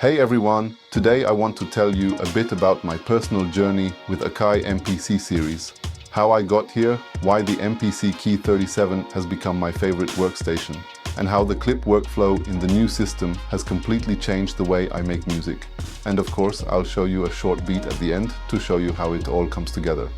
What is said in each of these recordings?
Hey everyone, today I want to tell you a bit about my personal journey with Akai MPC series, how I got here, why the MPC Key 37 has become my favorite workstation, and how the clip workflow in the new system has completely changed the way I make music. And of course, I'll show you a short beat at the end to show you how it all comes together.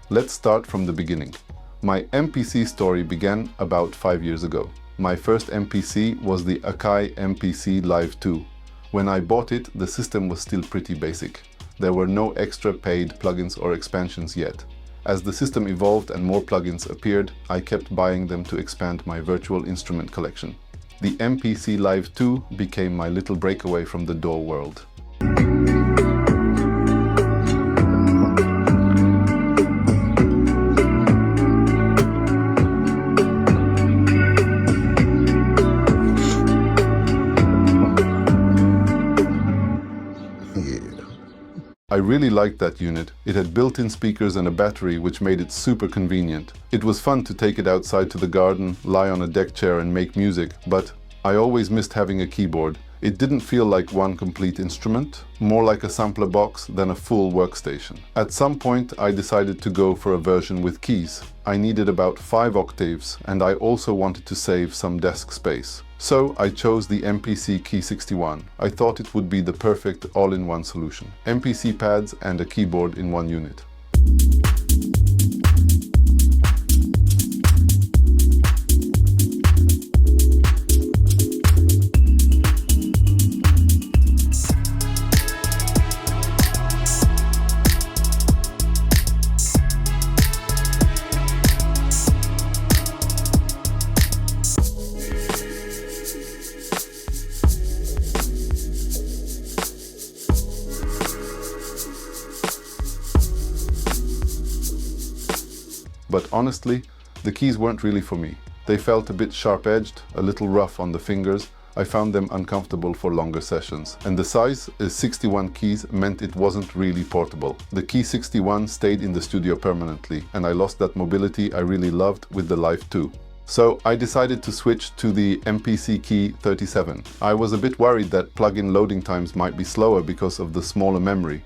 Let's start from the beginning. My MPC story began about 5 years ago. My first MPC was the Akai MPC Live II. When I bought it, the system was still pretty basic. There were no extra paid plugins or expansions yet. As the system evolved and more plugins appeared, I kept buying them to expand my virtual instrument collection. The MPC Live II became my little breakaway from the DAW world. I really liked that unit. It had built-in speakers and a battery which made it super convenient. It was fun to take it outside to the garden, lie on a deck chair and make music, but I always missed having a keyboard. It didn't feel like one complete instrument, more like a sampler box than a full workstation. At some point I decided to go for a version with keys. I needed about 5 octaves and I also wanted to save some desk space. So I chose the MPC Key 61. I thought it would be the perfect all-in-one solution. MPC pads and a keyboard in one unit. But honestly, the keys weren't really for me. They felt a bit sharp-edged, a little rough on the fingers. I found them uncomfortable for longer sessions. And the size, 61 keys, meant it wasn't really portable. The Key 61 stayed in the studio permanently, and I lost that mobility I really loved with the Live II. So I decided to switch to the MPC Key 37. I was a bit worried that plug-in loading times might be slower because of the smaller memory.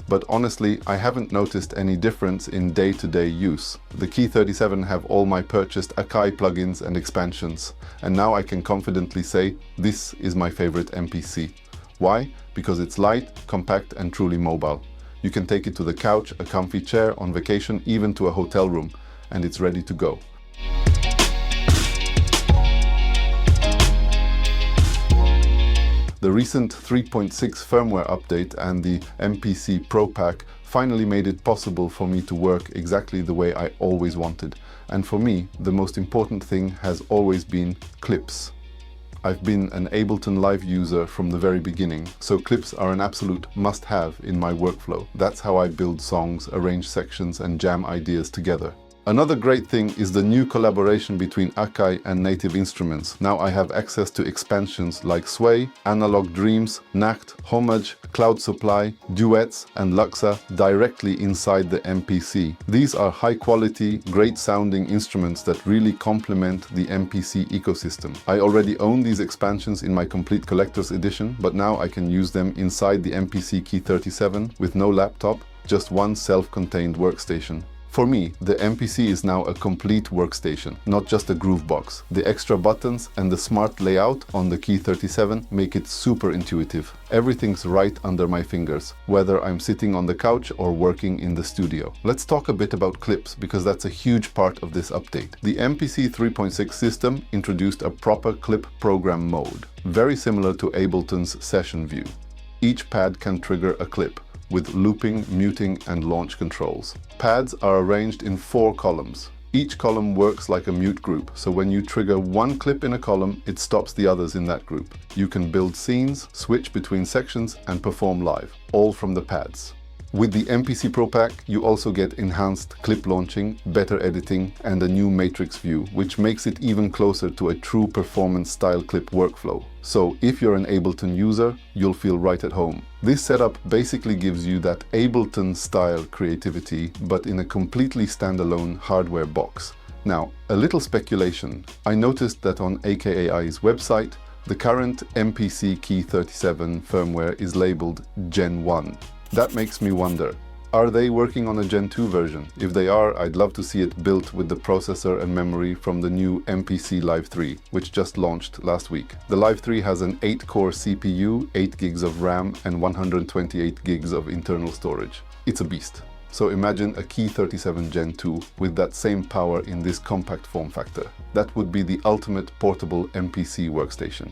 But honestly, I haven't noticed any difference in day-to-day use. The Key 37 have all my purchased Akai plugins and expansions, and now I can confidently say this is my favorite MPC. Why? Because it's light, compact and truly mobile. You can take it to the couch, a comfy chair, on vacation, even to a hotel room, and it's ready to go. The recent 3.6 firmware update and the MPC Pro Pack finally made it possible for me to work exactly the way I always wanted. And for me, the most important thing has always been clips. I've been an Ableton Live user from the very beginning, so clips are an absolute must-have in my workflow. That's how I build songs, arrange sections and jam ideas together. Another great thing is the new collaboration between Akai and Native Instruments. Now I have access to expansions like Sway, Analog Dreams, Nacht, Homage, Cloud Supply, Duets and Luxa directly inside the MPC. These are high quality, great sounding instruments that really complement the MPC ecosystem. I already own these expansions in my complete collector's edition, but now I can use them inside the MPC Key 37 with no laptop, just one self-contained workstation. For me, the MPC is now a complete workstation, not just a groove box. The extra buttons and the smart layout on the Key 37 make it super intuitive. Everything's right under my fingers, whether I'm sitting on the couch or working in the studio. Let's talk a bit about clips, because that's a huge part of this update. The MPC 3.6 system introduced a proper clip program mode, very similar to Ableton's session view. Each pad can trigger a clip, with looping, muting and launch controls. Pads are arranged in 4 columns. Each column works like a mute group, so when you trigger one clip in a column, it stops the others in that group. You can build scenes, switch between sections and perform live, all from the pads. With the MPC Pro Pack, you also get enhanced clip launching, better editing, and a new matrix view, which makes it even closer to a true performance-style clip workflow. So if you're an Ableton user, you'll feel right at home. This setup basically gives you that Ableton-style creativity, but in a completely standalone hardware box. Now, a little speculation. I noticed that on AKAI's website, the current MPC Key 37 firmware is labeled Gen 1. That makes me wonder, are they working on a Gen 2 version? If they are, I'd love to see it built with the processor and memory from the new MPC Live III, which just launched last week. The Live III has an 8-core CPU, 8 gigs of RAM, and 128 gigs of internal storage. It's a beast. So imagine a Key 37 Gen 2 with that same power in this compact form factor. That would be the ultimate portable MPC workstation.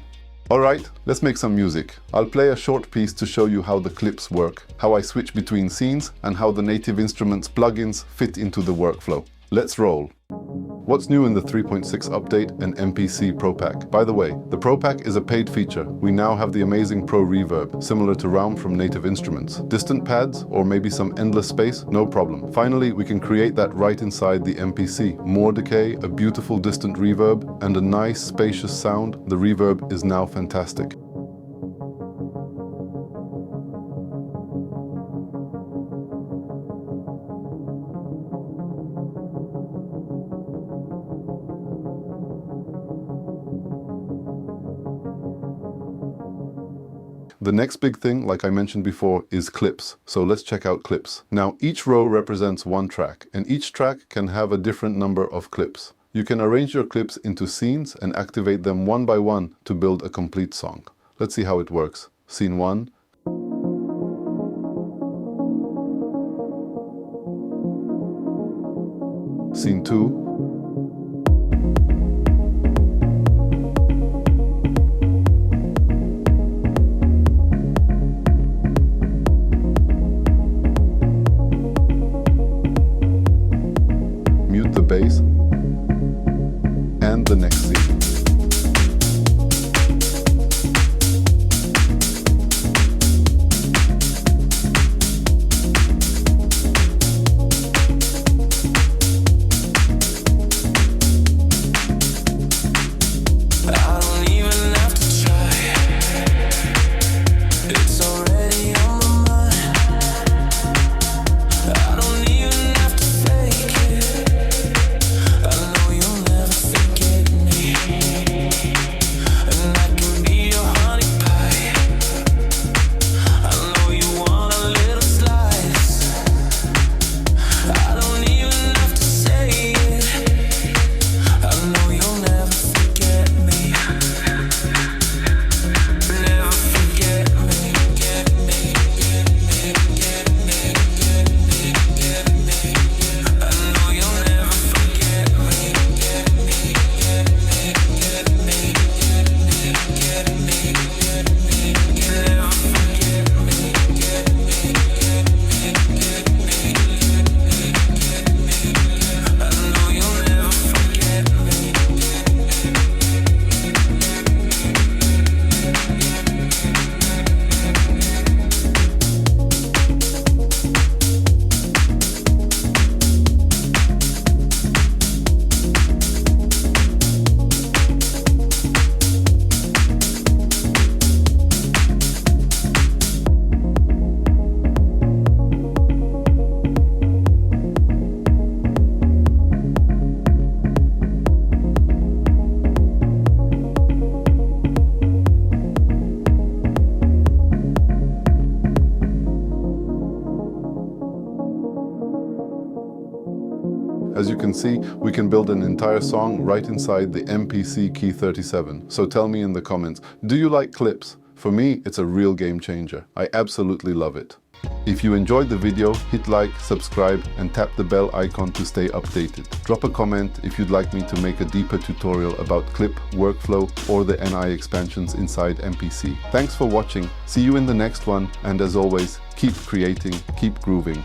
Alright, let's make some music. I'll play a short piece to show you how the clips work, how I switch between scenes, and how the Native Instruments plugins fit into the workflow. Let's roll. What's new in the 3.6 update and MPC Pro Pack? By the way, the Pro Pack is a paid feature. We now have the amazing Pro Reverb, similar to Realm from Native Instruments. Distant pads, or maybe some endless space? No problem. Finally, we can create that right inside the MPC. More decay, a beautiful distant reverb, and a nice spacious sound. The reverb is now fantastic. The next big thing, like I mentioned before, is clips. So let's check out clips. Now, each row represents one track, and each track can have a different number of clips. You can arrange your clips into scenes and activate them one by one to build a complete song. Let's see how it works. Scene 1. Scene 2. Mute the bass, and the next scene. As you can see, we can build an entire song right inside the MPC Key 37. So tell me in the comments, do you like clips? For me, it's a real game changer. I absolutely love it. If you enjoyed the video, hit like, subscribe, and tap the bell icon to stay updated. Drop a comment if you'd like me to make a deeper tutorial about clip, workflow, or the NI expansions inside MPC. Thanks for watching. See you in the next one, and as always, keep creating, keep grooving.